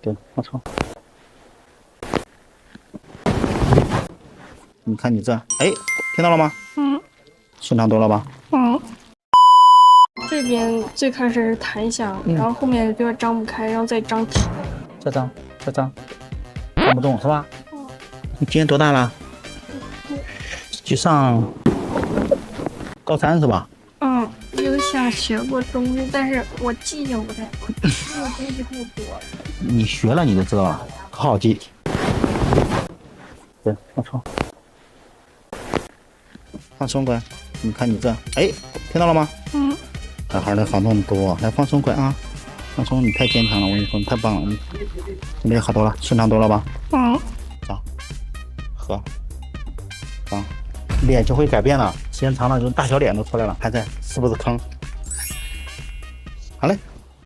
对，放松。你看你这，哎，听到了吗？嗯顺畅多了吧？嗯。这边最开始是弹响，然后后面有点张不开，然后再张体。这张，这张，看不动是吧？你今年多大了？去上高3是吧？嗯，有想学过中医，但是我记性不太好，因为东西太多了。你学了你就知道了，好好记。对，放松，放松乖。你看你这，哎，听到了吗？嗯。小孩的好动多，来放松乖啊，放松，你太坚强了，我跟你说，你太棒了，你好多了，顺畅多了吧？嗯。走，喝，啊，脸就会改变了，时间长了，就大小脸都出来了，还在是不是坑？好嘞。